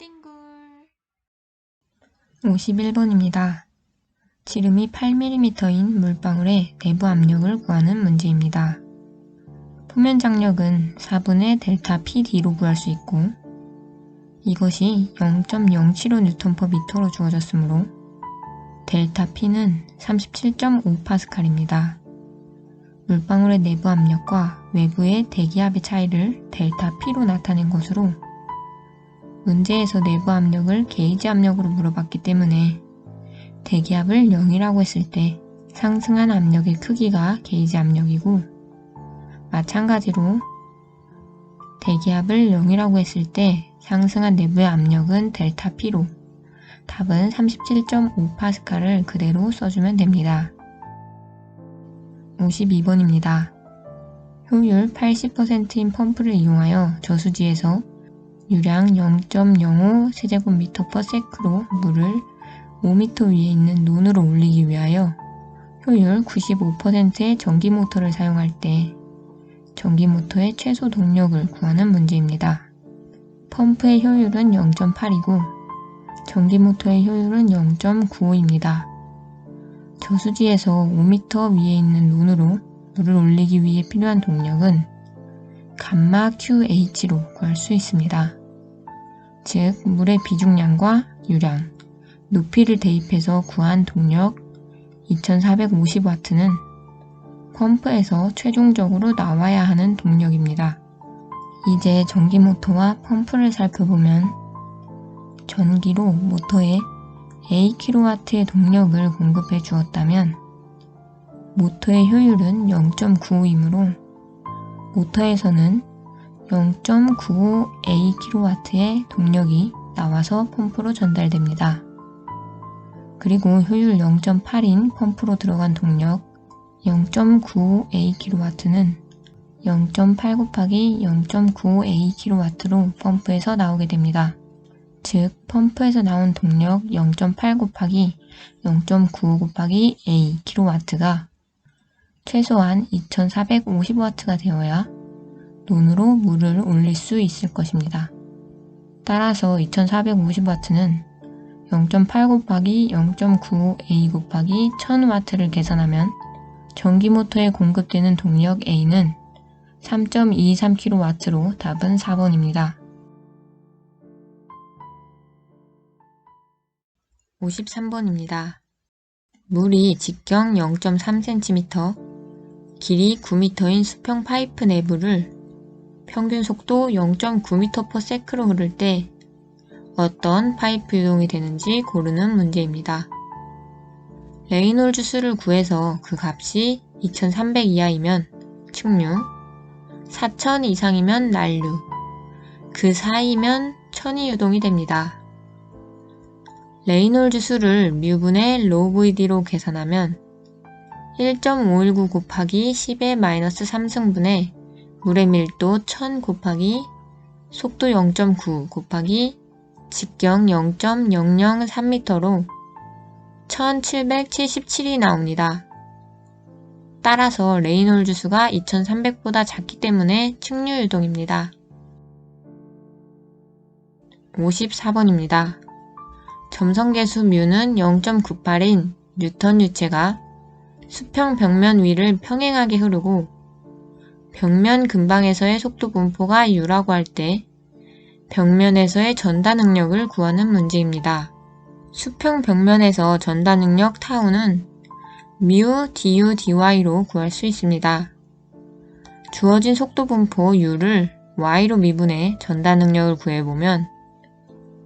띵굴 51번입니다. 지름이 8mm인 물방울의 내부 압력을 구하는 문제입니다. 표면 장력은 4분의 델타 PD로 구할 수 있고 이것이 0.075Nm/m로 주어졌으므로 델타 P는 37.5파스칼입니다. 물방울의 내부 압력과 외부의 대기압의 차이를 델타 P로 나타낸 것으로 문제에서 내부 압력을 게이지 압력으로 물어봤기 때문에 대기압을 0이라고 했을 때 상승한 압력의 크기가 게이지 압력이고 마찬가지로 대기압을 0이라고 했을 때 상승한 내부의 압력은 델타 P로 답은 37.5파스칼을 그대로 써주면 됩니다. 52번입니다. 효율 80%인 펌프를 이용하여 저수지에서 유량 0.05 세제곱미터/s로 물을 5m 위에 있는 논으로 올리기 위하여 효율 95%의 전기모터를 사용할 때 전기모터의 최소 동력을 구하는 문제입니다. 펌프의 효율은 0.8이고 전기모터의 효율은 0.95입니다. 저수지에서 5m 위에 있는 논으로 물을 올리기 위해 필요한 동력은 감마 QH로 구할 수 있습니다. 즉, 물의 비중량과 유량, 높이를 대입해서 구한 동력 2450W는 펌프에서 최종적으로 나와야 하는 동력입니다. 이제 전기모터와 펌프를 살펴보면 전기로 모터에 AkW의 동력을 공급해 주었다면 모터의 효율은 0.95이므로 모터에서는 0.95AkW의 동력이 나와서 펌프로 전달됩니다. 그리고 효율 0.8인 펌프로 들어간 동력 0.95AkW는 0.8 곱하기 0.95AkW로 펌프에서 나오게 됩니다. 즉, 펌프에서 나온 동력 0.8 곱하기 0.95 곱하기 AkW가 최소한 2450W가 되어야 논으로 물을 올릴 수 있을 것입니다. 따라서 2450W는 0.8 곱하기 0.95A 곱하기 1000W를 계산하면 전기모터에 공급되는 동력 A는 3.23kW로 답은 4번입니다. 53번입니다. 물이 직경 0.3cm, 길이 9m인 수평 파이프 내부를 평균 속도 0.9m/s로 흐를 때 어떤 파이프 유동이 되는지 고르는 문제입니다. 레이놀즈 수를 구해서 그 값이 2300 이하이면 측류, 4000 이상이면 난류, 그 사이면 천이 유동이 됩니다. 레이놀즈 수를 μ분의 ρVD로 계산하면 1.519 곱하기 10의 마이너스 3승분의 물의 밀도 1000 곱하기 속도 0.9 곱하기 직경 0.003m로 1777이 나옵니다. 따라서 레이놀즈 수가 2300보다 작기 때문에 측류 유동입니다. 54번입니다. 점성계수 μ는 0.98인 뉴턴 유체가 수평 벽면 위를 평행하게 흐르고 벽면 근방에서의 속도 분포가 u라고 할 때 벽면에서의 전다 능력을 구하는 문제입니다. 수평 벽면에서 전다 능력 타우는 mu du dy로 구할 수 있습니다. 주어진 속도 분포 u를 y로 미분해 전다 능력을 구해보면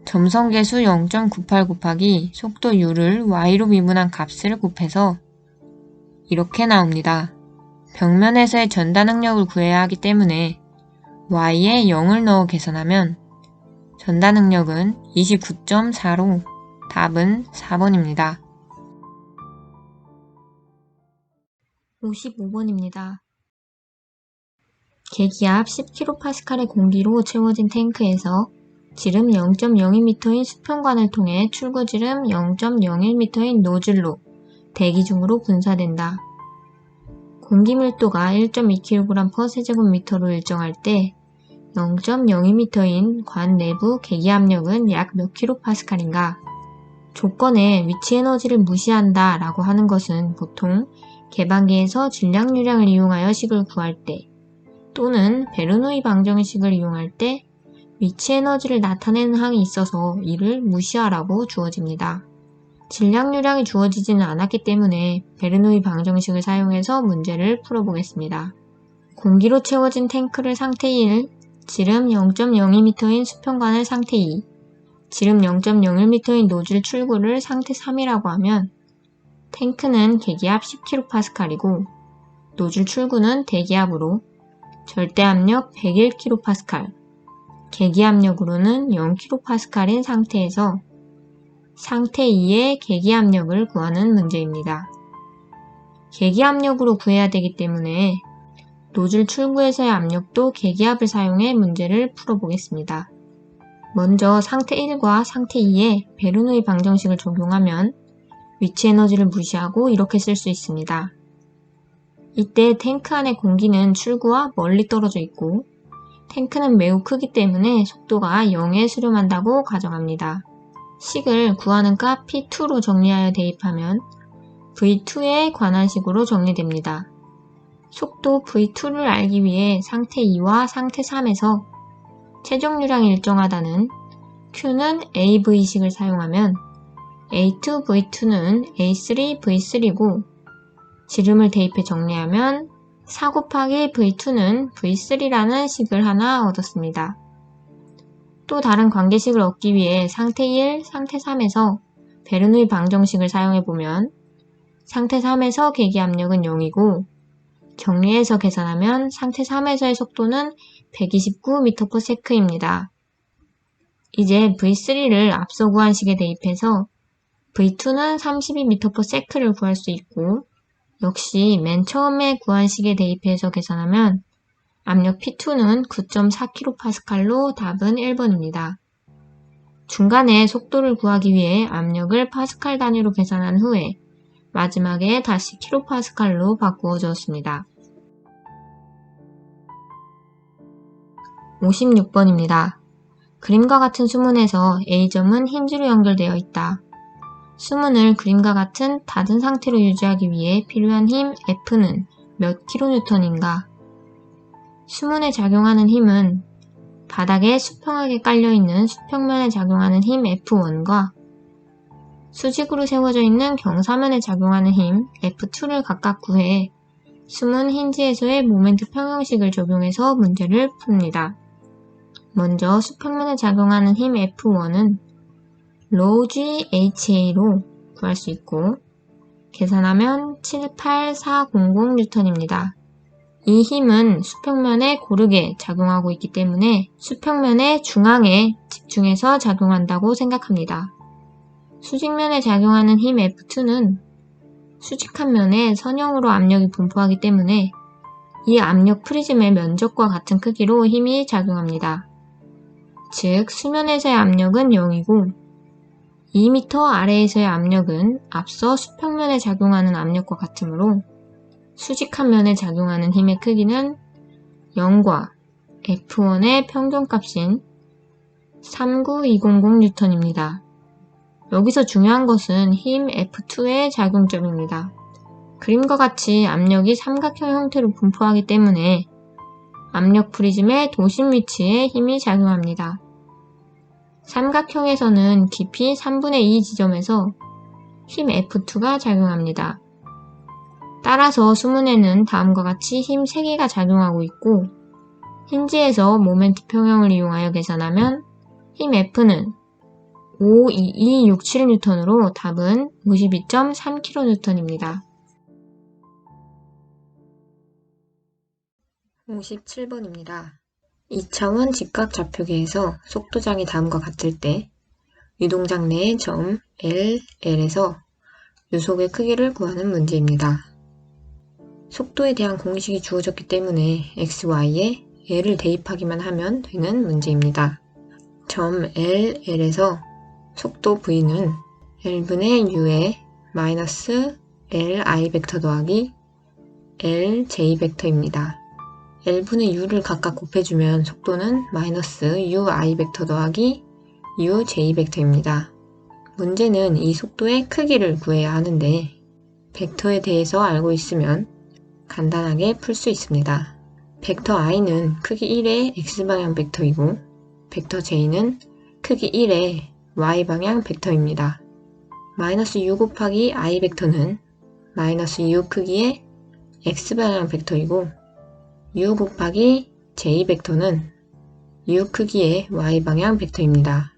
점성계수 0.98 곱하기 속도 u를 y로 미분한 값을 곱해서 이렇게 나옵니다. 벽면에서의 전다 능력을 구해야 하기 때문에 y에 0을 넣어 계산하면 전다 능력은 29.4로 답은 4번입니다. 55번입니다. 계기압 10kPa의 공기로 채워진 탱크에서 지름 0.02m인 수평관을 통해 출구지름 0.01m인 노즐로 대기 중으로 분사된다. 공기 밀도가 1.2kg/세제곱미터로 일정할 때 0.02m인 관 내부 계기압력은 약 몇 kPa인가? 조건에 위치 에너지를 무시한다 라고 하는 것은 보통 계반기에서 질량유량을 이용하여 식을 구할 때 또는 베르노이 방정식을 이용할 때 위치 에너지를 나타내는 항이 있어서 이를 무시하라고 주어집니다. 질량유량이 주어지지는 않았기 때문에 베르노이 방정식을 사용해서 문제를 풀어보겠습니다. 공기로 채워진 탱크를 상태 1, 지름 0.02m인 수평관을 상태 2, 지름 0.01m인 노즐 출구를 상태 3이라고 하면 탱크는 계기압 10kPa이고 노즐 출구는 대기압으로 절대압력 101kPa, 계기압력으로는 0kPa인 상태에서 상태 2의 계기압력을 구하는 문제입니다. 계기압력으로 구해야 되기 때문에 노즐 출구에서의 압력도 계기압을 사용해 문제를 풀어보겠습니다. 먼저 상태 1과 상태 2에 베르노이 방정식을 적용하면 위치 에너지를 무시하고 이렇게 쓸 수 있습니다. 이때 탱크 안의 공기는 출구와 멀리 떨어져 있고 탱크는 매우 크기 때문에 속도가 0에 수렴한다고 가정합니다. 식을 구하는 값 P2로 정리하여 대입하면 V2에 관한 식으로 정리됩니다. 속도 V2를 알기 위해 상태 2와 상태 3에서 최종유량이 일정하다는 Q는 AV식을 사용하면 A2V2는 A3V3고 지름을 대입해 정리하면 4 곱하기 V2는 V3라는 식을 하나 얻었습니다. 또 다른 관계식을 얻기 위해 상태 1, 상태 3에서 베르노이 방정식을 사용해보면 상태 3에서 계기압력은 0이고 정리해서 계산하면 상태 3에서의 속도는 129m/s입니다. 이제 V3를 앞서 구한 식에 대입해서 V2는 32m/s를 구할 수 있고 역시 맨 처음에 구한 식에 대입해서 계산하면 압력 P2는 9.4kPa로 답은 1번입니다. 중간에 속도를 구하기 위해 압력을 파스칼 단위로 계산한 후에 마지막에 다시 kPa로 바꾸어 주었습니다. 56번입니다. 그림과 같은 수문에서 A점은 힌지로 연결되어 있다. 수문을 그림과 같은 닫은 상태로 유지하기 위해 필요한 힘 F는 몇 kN인가? 수문에 작용하는 힘은 바닥에 수평하게 깔려있는 수평면에 작용하는 힘 F1과 수직으로 세워져 있는 경사면에 작용하는 힘 F2를 각각 구해 수문 힌지에서의 모멘트 평형식을 적용해서 문제를 풉니다. 먼저 수평면에 작용하는 힘 F1은 ρgHA로 구할 수 있고 계산하면 78400N입니다. 이 힘은 수평면에 고르게 작용하고 있기 때문에 수평면의 중앙에 집중해서 작용한다고 생각합니다. 수직면에 작용하는 힘 F2는 수직한 면에 선형으로 압력이 분포하기 때문에 이 압력 프리즘의 면적과 같은 크기로 힘이 작용합니다. 즉 수면에서의 압력은 0이고 2m 아래에서의 압력은 앞서 수평면에 작용하는 압력과 같으므로 수직한 면에 작용하는 힘의 크기는 0과 F1의 평균값인 39200N입니다. 여기서 중요한 것은 힘 F2의 작용점입니다. 그림과 같이 압력이 삼각형 형태로 분포하기 때문에 압력 프리즘의 도심 위치에 힘이 작용합니다. 삼각형에서는 깊이 3분의 2 지점에서 힘 F2가 작용합니다. 따라서 수문에는 다음과 같이 힘 3개가 작용하고 있고 힌지에서 모멘트 평형을 이용하여 계산하면 힘 F는 52267N으로 답은 52.3kN입니다. 57번입니다. 2차원 직각좌표계에서 속도장이 다음과 같을 때 유동장 내의 점 L, L에서 유속의 크기를 구하는 문제입니다. 속도에 대한 공식이 주어졌기 때문에 x, y에 L을 대입하기만 하면 되는 문제입니다. 점 L, L에서 속도 V는 L분의 U에 마이너스 Li 벡터 더하기 Lj 벡터입니다. L분의 U를 각각 곱해주면 속도는 마이너스 UI 벡터 더하기 UJ 벡터입니다. 문제는 이 속도의 크기를 구해야 하는데 벡터에 대해서 알고 있으면 간단하게 풀 수 있습니다. 벡터 i는 크기 1의 x방향 벡터이고 벡터 j는 크기 1의 y방향 벡터입니다. 마이너스 u 곱하기 i 벡터는 마이너스 u 크기의 x방향 벡터이고 u 곱하기 j 벡터는 u 크기의 y방향 벡터입니다.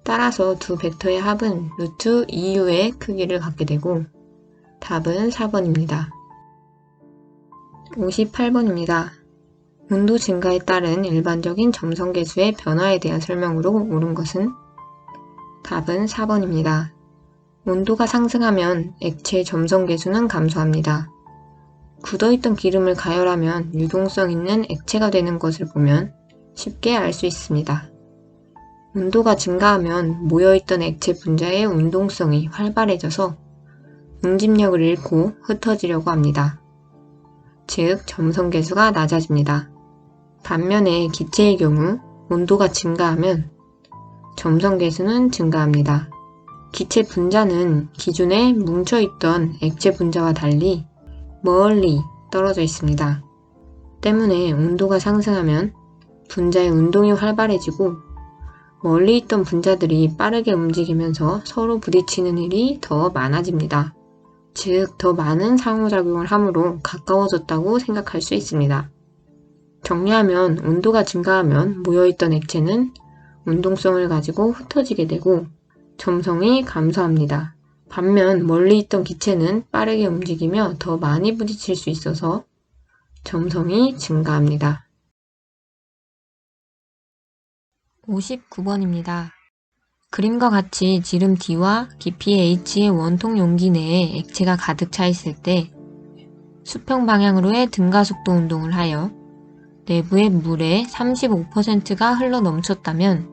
따라서 두 벡터의 합은 루트 2u의 크기를 갖게 되고 답은 4번입니다. 58번입니다. 온도 증가에 따른 일반적인 점성계수의 변화에 대한 설명으로 옳은 것은? 답은 4번입니다. 온도가 상승하면 액체의 점성계수는 감소합니다. 굳어있던 기름을 가열하면 유동성 있는 액체가 되는 것을 보면 쉽게 알 수 있습니다. 온도가 증가하면 모여있던 액체 분자의 운동성이 활발해져서 응집력을 잃고 흩어지려고 합니다. 즉, 점성계수가 낮아집니다. 반면에 기체의 경우 온도가 증가하면 점성계수는 증가합니다. 기체 분자는 기존에 뭉쳐있던 액체 분자와 달리 멀리 떨어져 있습니다. 때문에 온도가 상승하면 분자의 운동이 활발해지고 멀리 있던 분자들이 빠르게 움직이면서 서로 부딪히는 일이 더 많아집니다. 즉, 더 많은 상호작용을 함으로 가까워졌다고 생각할 수 있습니다. 정리하면 온도가 증가하면 모여있던 액체는 운동성을 가지고 흩어지게 되고 점성이 감소합니다. 반면 멀리 있던 기체는 빠르게 움직이며 더 많이 부딪힐 수 있어서 점성이 증가합니다. 59번입니다. 그림과 같이 지름 D와 깊이 H의 원통 용기 내에 액체가 가득 차 있을 때 수평 방향으로의 등가속도 운동을 하여 내부의 물의 35%가 흘러 넘쳤다면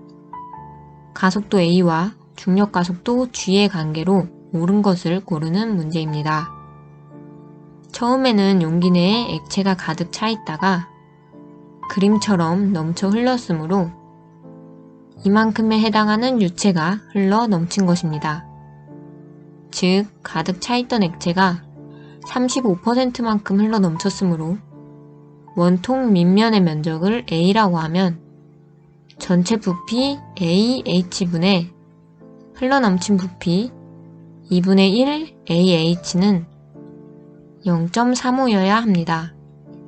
가속도 A와 중력 가속도 G의 관계로 옳은 것을 고르는 문제입니다. 처음에는 용기 내에 액체가 가득 차 있다가 그림처럼 넘쳐 흘렀으므로 이만큼에 해당하는 유체가 흘러 넘친 것입니다. 즉, 가득 차 있던 액체가 35%만큼 흘러 넘쳤으므로 원통 밑면의 면적을 A라고 하면 전체 부피 AH분의 흘러넘친 부피 2분의 1 AH는 0.35여야 합니다.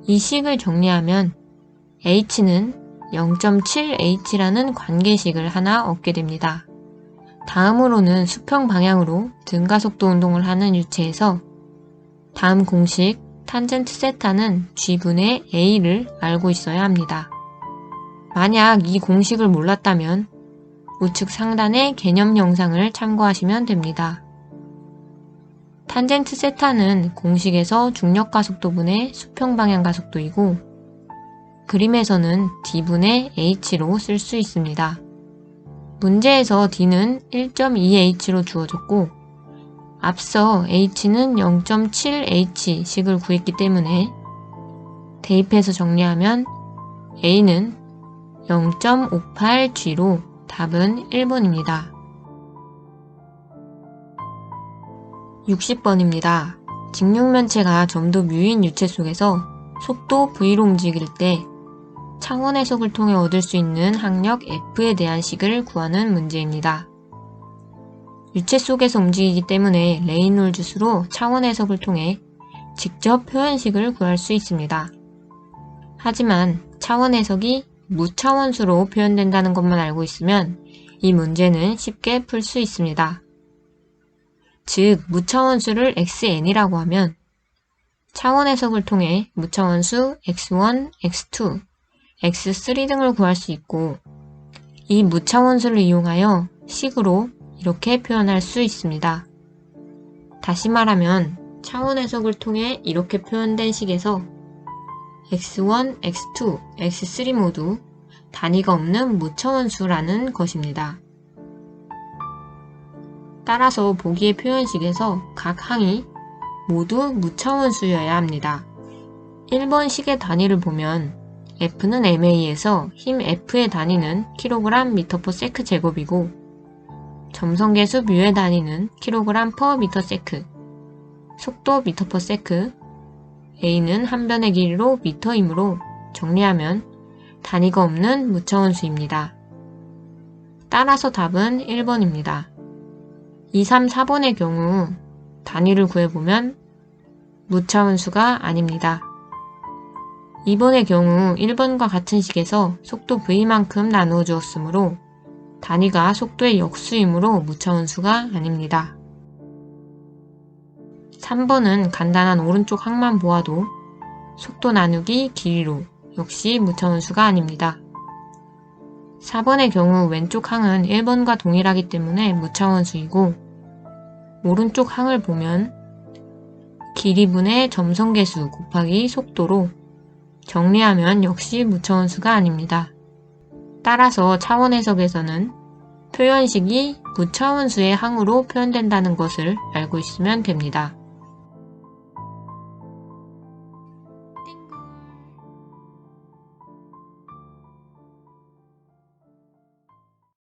이 식을 정리하면 H는 0.7H라는 관계식을 하나 얻게 됩니다. 다음으로는 수평 방향으로 등가속도 운동을 하는 유체에서 다음 공식 탄젠트 세타는 G분의 A를 알고 있어야 합니다. 만약 이 공식을 몰랐다면 우측 상단의 개념 영상을 참고하시면 됩니다. 탄젠트 세타는 공식에서 중력 가속도분의 수평 방향 가속도이고 그림에서는 D분의 H로 쓸 수 있습니다. 문제에서 D는 1.2H로 주어졌고 앞서 H는 0.7H 식을 구했기 때문에 대입해서 정리하면 A는 0.58G로 답은 1번입니다. 60번입니다. 직육면체가 점도 뮤인 유체 속에서 속도 V로 움직일 때 차원 해석을 통해 얻을 수 있는 항력 F에 대한 식을 구하는 문제입니다. 유체 속에서 움직이기 때문에 레이놀즈 수로 차원 해석을 통해 직접 표현식을 구할 수 있습니다. 하지만 차원 해석이 무차원수로 표현된다는 것만 알고 있으면 이 문제는 쉽게 풀 수 있습니다. 즉, 무차원수를 xn이라고 하면 차원 해석을 통해 무차원수 x1, x2, x3 등을 구할 수 있고 이 무차원수를 이용하여 식으로 이렇게 표현할 수 있습니다. 다시 말하면 차원 해석을 통해 이렇게 표현된 식에서 x1, x2, x3 모두 단위가 없는 무차원수라는 것입니다. 따라서 보기의 표현식에서 각 항이 모두 무차원수여야 합니다. 1번 식의 단위를 보면 F는 MA에서 힘 F의 단위는 kg/m/s 제곱이고 점성계수 U의 단위는 kg/m/s, 속도 m/s, A는 한 변의 길이로 미터이므로 정리하면 단위가 없는 무차원수입니다. 따라서 답은 1번입니다. 2, 3, 4번의 경우 단위를 구해보면 무차원수가 아닙니다. 2번의 경우 1번과 같은 식에서 속도 V만큼 나누어 주었으므로 단위가 속도의 역수이므로 무차원수가 아닙니다. 3번은 간단한 오른쪽 항만 보아도 속도 나누기 길이로 역시 무차원수가 아닙니다. 4번의 경우 왼쪽 항은 1번과 동일하기 때문에 무차원수이고 오른쪽 항을 보면 길이분의 점성계수 곱하기 속도로 정리하면 역시 무차원수가 아닙니다. 따라서 차원 해석에서는 표현식이 무차원수의 항으로 표현된다는 것을 알고 있으면 됩니다.